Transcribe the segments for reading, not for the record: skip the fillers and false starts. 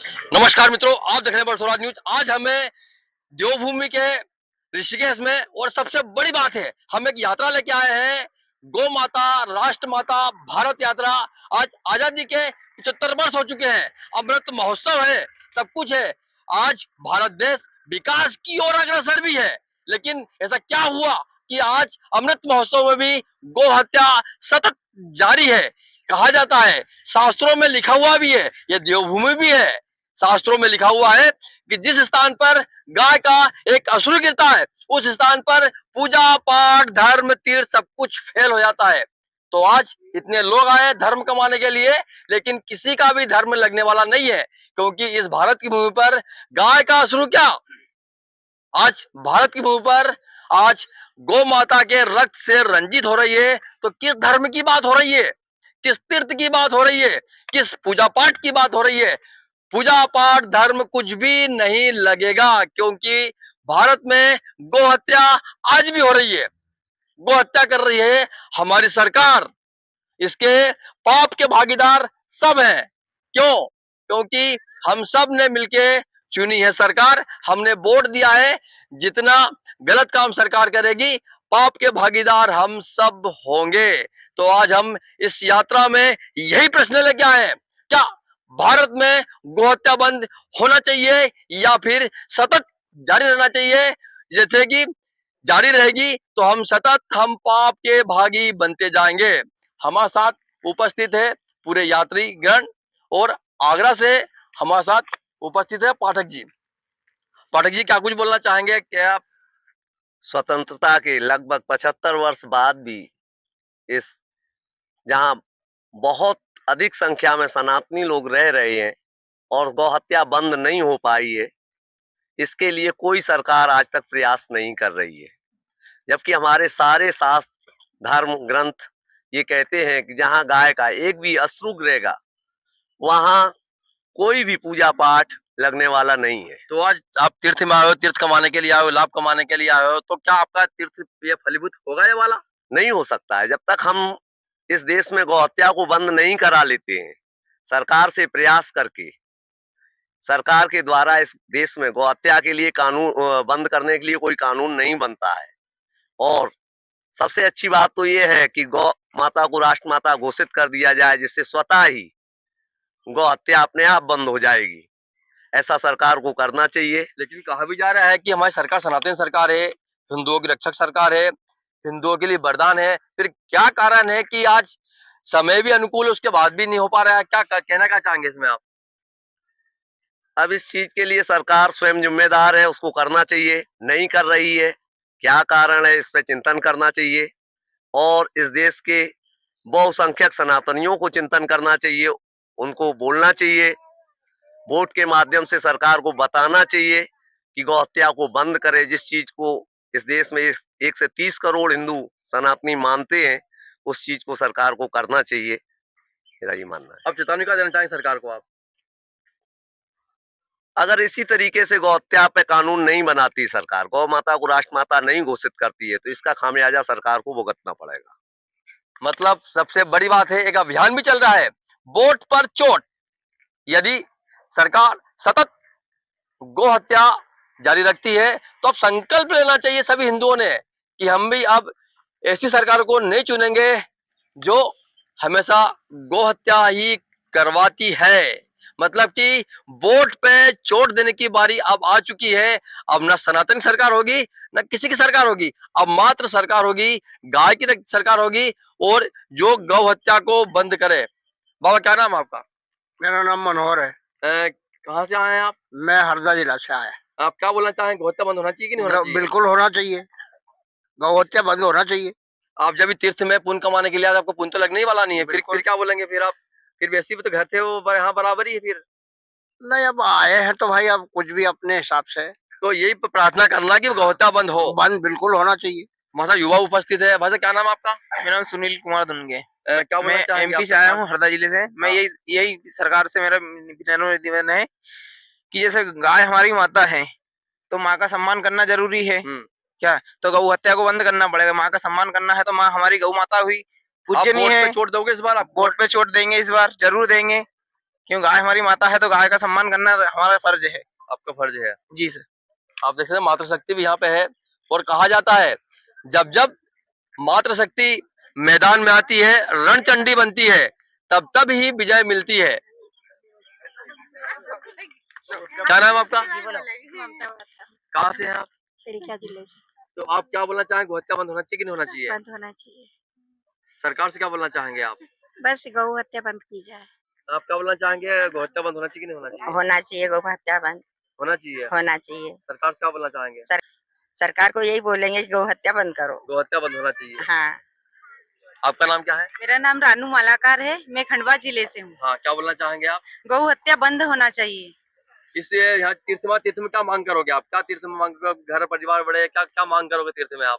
नमस्कार मित्रों, आप देख रहे हैं बरसोराज न्यूज। आज हमें देवभूमि के ऋषिकेश में, और सबसे बड़ी बात है, हम एक यात्रा लेके आए हैं, गौ माता, राष्ट्र माता भारत यात्रा। आज आजादी के 75 वर्ष हो चुके हैं, अमृत महोत्सव है, सब कुछ है। आज भारत देश विकास की ओर अग्रसर भी है, लेकिन ऐसा क्या हुआ कि आज अमृत महोत्सव में भी गौ हत्या सतत जारी है। कहा जाता है, शास्त्रों में लिखा हुआ भी है, ये देवभूमि भी है। शास्त्रों में लिखा हुआ है कि जिस स्थान पर गाय का एक असुर गिरता है, उस स्थान पर पूजा पाठ धर्म तीर्थ सब कुछ फेल हो जाता है। तो आज इतने लोग आए धर्म कमाने के लिए, लेकिन किसी का भी धर्म लगने वाला नहीं है, क्योंकि इस भारत की भूमि पर गाय का असुर क्या, आज भारत की भूमि पर आज गौ माता के रक्त से रंजित हो रही है। तो किस धर्म की बात हो रही है, किस तीर्थ की बात हो रही है, किस पूजा पाठ की बात हो रही है? पूजा पाठ धर्म कुछ भी नहीं लगेगा, क्योंकि भारत में गौ हत्या आज भी हो रही है। गौ हत्या कर रही है हमारी सरकार, इसके पाप के भागीदार सब हैं। क्यों? क्योंकि हम सब ने मिलके चुनी है सरकार, हमने वोट दिया है। जितना गलत काम सरकार करेगी, पाप के भागीदार हम सब होंगे। तो आज हम इस यात्रा में यही प्रश्न लेके आए हैं, क्या भारत में गोहत्या बंद होना चाहिए या फिर सतत जारी रहना चाहिए? जैसे कि जारी रहेगी तो हम पाप के भागी बनते जाएंगे। हमारे साथ उपस्थित है पूरे यात्री गण, और आगरा से हमारे साथ उपस्थित है पाठक जी। पाठक जी, क्या कुछ बोलना चाहेंगे? क्या स्वतंत्रता के लगभग 75 वर्ष बाद भी इस जहां बहुत अधिक संख्या में सनातनी लोग रह रहे हैं और गौ हत्या बंद नहीं हो पाई है, इसके लिए कोई सरकार आज तक प्रयास नहीं कर रही है। जबकि हमारे सारे शास्त्र धर्म ग्रंथ ये कहते हैं कि जहां गाय का एक भी अश्रु गिरेगा वहां कोई भी पूजा पाठ लगने वाला नहीं है। तो आज आप तीर्थ में आए हो, तीर्थ कमाने के लिए आए हो, लाभ कमाने के लिए आए हो, तो क्या आपका तीर्थ ये फलीभूत होगा ये वाला? नहीं हो सकता है जब तक हम इस देश में गौ हत्या को बंद नहीं करा लेते हैं। सरकार से प्रयास करके सरकार के द्वारा इस देश में गौ हत्या के लिए कानून बंद करने के लिए कोई कानून नहीं बनता है। और सबसे अच्छी बात तो ये है कि गौ माता को राष्ट्र माता घोषित कर दिया जाए, जिससे स्वतः ही गौ हत्या अपने आप बंद हो जाएगी। ऐसा सरकार को करना चाहिए। लेकिन कहा भी जा रहा है कि हमारी सरकार सनातन सरकार है, हिंदुओं की रक्षक सरकार है, हिंदुओं के लिए वरदान है। फिर क्या कारण है कि आज समय भी अनुकूल है, उसके बाद भी नहीं हो पा रहा है? क्या कहना क्या चाहेंगे इसमें आप? अब इस चीज के लिए सरकार स्वयं जिम्मेदार है, उसको करना चाहिए, नहीं कर रही है। क्या कारण है, इस पे चिंतन करना चाहिए और इस देश के बहुसंख्यक सनातनियों को चिंतन करना चाहिए, उनको बोलना चाहिए, वोट के माध्यम से सरकार को बताना चाहिए कि गौ हत्या को बंद करे। जिस चीज को इस देश में 1 से 30 करोड़ हिंदू सनातनी मानते हैं, उस चीज को सरकार को करना चाहिए, मेरा ये मानना है। अब चेतावनी क्या देना चाहेंगे सरकार को आप? अगर इसी तरीके से गौ हत्या पे कानून नहीं बनाती सरकार, गौ माता को राष्ट्र माता नहीं घोषित करती है, तो इसका खामियाजा सरकार को भुगतना पड़ेगा। मतलब सबसे बड़ी बात है, एक अभियान भी चल रहा है, वोट पर चोट। यदि सरकार सतत गौ हत्या जारी रखती है, तो अब संकल्प लेना चाहिए सभी हिंदुओं ने कि हम भी अब ऐसी सरकार को नहीं चुनेंगे जो हमेशा गौ हत्या ही करवाती है। मतलब कि वोट पे चोट देने की बारी अब आ चुकी है। अब ना सनातन सरकार होगी, ना किसी की सरकार होगी, अब मात्र सरकार होगी गाय की सरकार होगी, और जो गौ हत्या को बंद करे। बाबा, क्या नाम है आपका? मेरा नाम मनोहर है। कहाँ से आए हैं आप? मैं हरदा जिला से आया। आप क्या बोलना चाहेंगे, गौ हत्या बंद होना चाहिए कि नहीं होना चाहिए? बिल्कुल होना चाहिए, गौ हत्या बंद होना चाहिए। आप जब भी तीर्थ में पुण्य कमाने के लिए आए, आपको पुण्य तो लगने ही वाला नहीं है। फिर क्या बोलेंगे फिर आप? फिर वैसे भी तो घर थे वो यहाँ बराबर ही है फिर। नहीं, अब आए हैं तो भाई अब कुछ भी अपने हिसाब से। तो यही प्रार्थना करना कि गौ हत्या बंद हो। बंद बिल्कुल होना चाहिए। हमारा युवा उपस्थित है। भाई, क्या नाम है आपका? मेरा नाम सुनील कुमार दुनगे। क्या मैं एमपी से आया हूँ, हरदा जिले से। मैं यही सरकार से मेरा निवेदन है कि जैसे गाय हमारी माता है, तो माँ का सम्मान करना जरूरी है। क्या तो गौ हत्या को बंद करना पड़ेगा। माँ का सम्मान करना है तो माँ हमारी गौ माता हुई, पूजनीय है। चोट दोगे इस बार? आप वोट पे चोट देंगे, इस बार जरूर देंगे। क्यों गाय हमारी माता है तो गाय का सम्मान करना हमारा फर्ज है। आपका फर्ज है। जी सर। आप देख सकते हैं मातृशक्ति भी यहाँ पे है और कहा जाता है जब जब मातृशक्ति मैदान में आती है, रणचंडी बनती है, तब तब ही विजय मिलती है। क्या नाम है आपका? कहाँ से हैं आप? खिड़किया जिले से। तो आप क्या बोलना चाहेंगे, गोहत्या बंद होना चाहिए कि नहीं होना चाहिए? बंद होना चाहिए। सरकार से क्या बोलना चाहेंगे आप? बस गौ हत्या बंद की जाए। आप क्या बोलना चाहेंगे, गोहत्या बंद होना चाहिए कि नहीं होना चाहिए? होना चाहिए, गौ हत्या बंद होना चाहिए। होना चाहिए। सरकार से क्या बोलना चाहेंगे? सरकार को यही बोलेंगे कि गौ हत्या बंद करो। गोहत्या बंद होना चाहिए। हाँ। आपका नाम क्या है? मेरा नाम रानू मालाकार है, मैं खंडवा जिले से हूँ। हाँ, क्या बोलना चाहेंगे आप? गौ हत्या बंद होना चाहिए। इससे यहाँ तीर्थ में क्या मांग करोगे आप? क्या तीर्थ में मांग करोगे? घर परिवार बड़े, क्या क्या मांग करोगे तीर्थ में आप?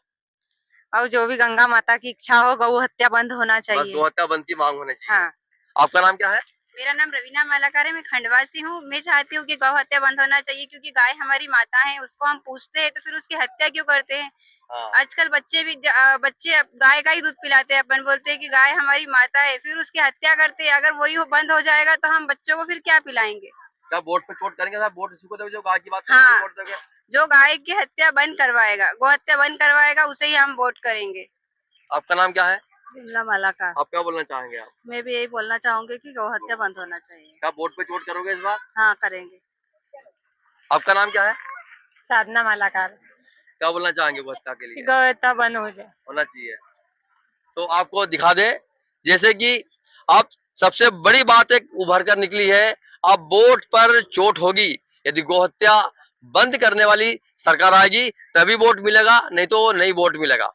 और जो भी गंगा माता की इच्छा हो, गौ हत्या बंद होना बस चाहिए। गोहत्या बंद की मांग होनी चाहिए। हाँ। आपका नाम क्या है? मेरा नाम रवीना मालाकार है, मैं खंडवा से हूँ। मैं चाहती हूँ कि गौ हत्या बंद होना चाहिए, क्योंकि गाय हमारी माता है, उसको हम पूछते हैं तो फिर उसकी हत्या क्यों करते हैं? हाँ। आजकल बच्चे भी बच्चे गाय का ही दूध पिलाते हैं, अपन बोलते हैं कि गाय हमारी माता है, फिर उसकी हत्या करते हैं। अगर वही बंद हो जाएगा तो हम बच्चों को फिर क्या पिलाएंगे? क्या वोट पे चोट करेंगे? वोट इसी को दोगे जो गाय की बात हाँ। वोट दोगे? जो गाय की हत्या बंद करवाएगा, गौ हत्या बंद करवाएगा, उसे ही हम वोट करेंगे। आपका नाम क्या है? बिमला मालाकार। आप क्या बोलना चाहेंगे आप? मैं भी यही बोलना चाहूंगी कि गौ हत्या बंद होना चाहिए। क्या वोट पे चोट करोगे इस बार? हाँ, करेंगे। आपका नाम क्या है? साधना मालाकार। क्या बोलना चाहेंगे गोहत्या के लिए? गौ हत्या बंद हो जाए। होना चाहिए। तो आपको दिखा दे जैसे कि आप सबसे बड़ी बात एक उभर कर निकली है, अब वोट पर चोट होगी। यदि गोहत्या बंद करने वाली सरकार आएगी तभी वोट मिलेगा, नहीं तो नहीं वोट मिलेगा।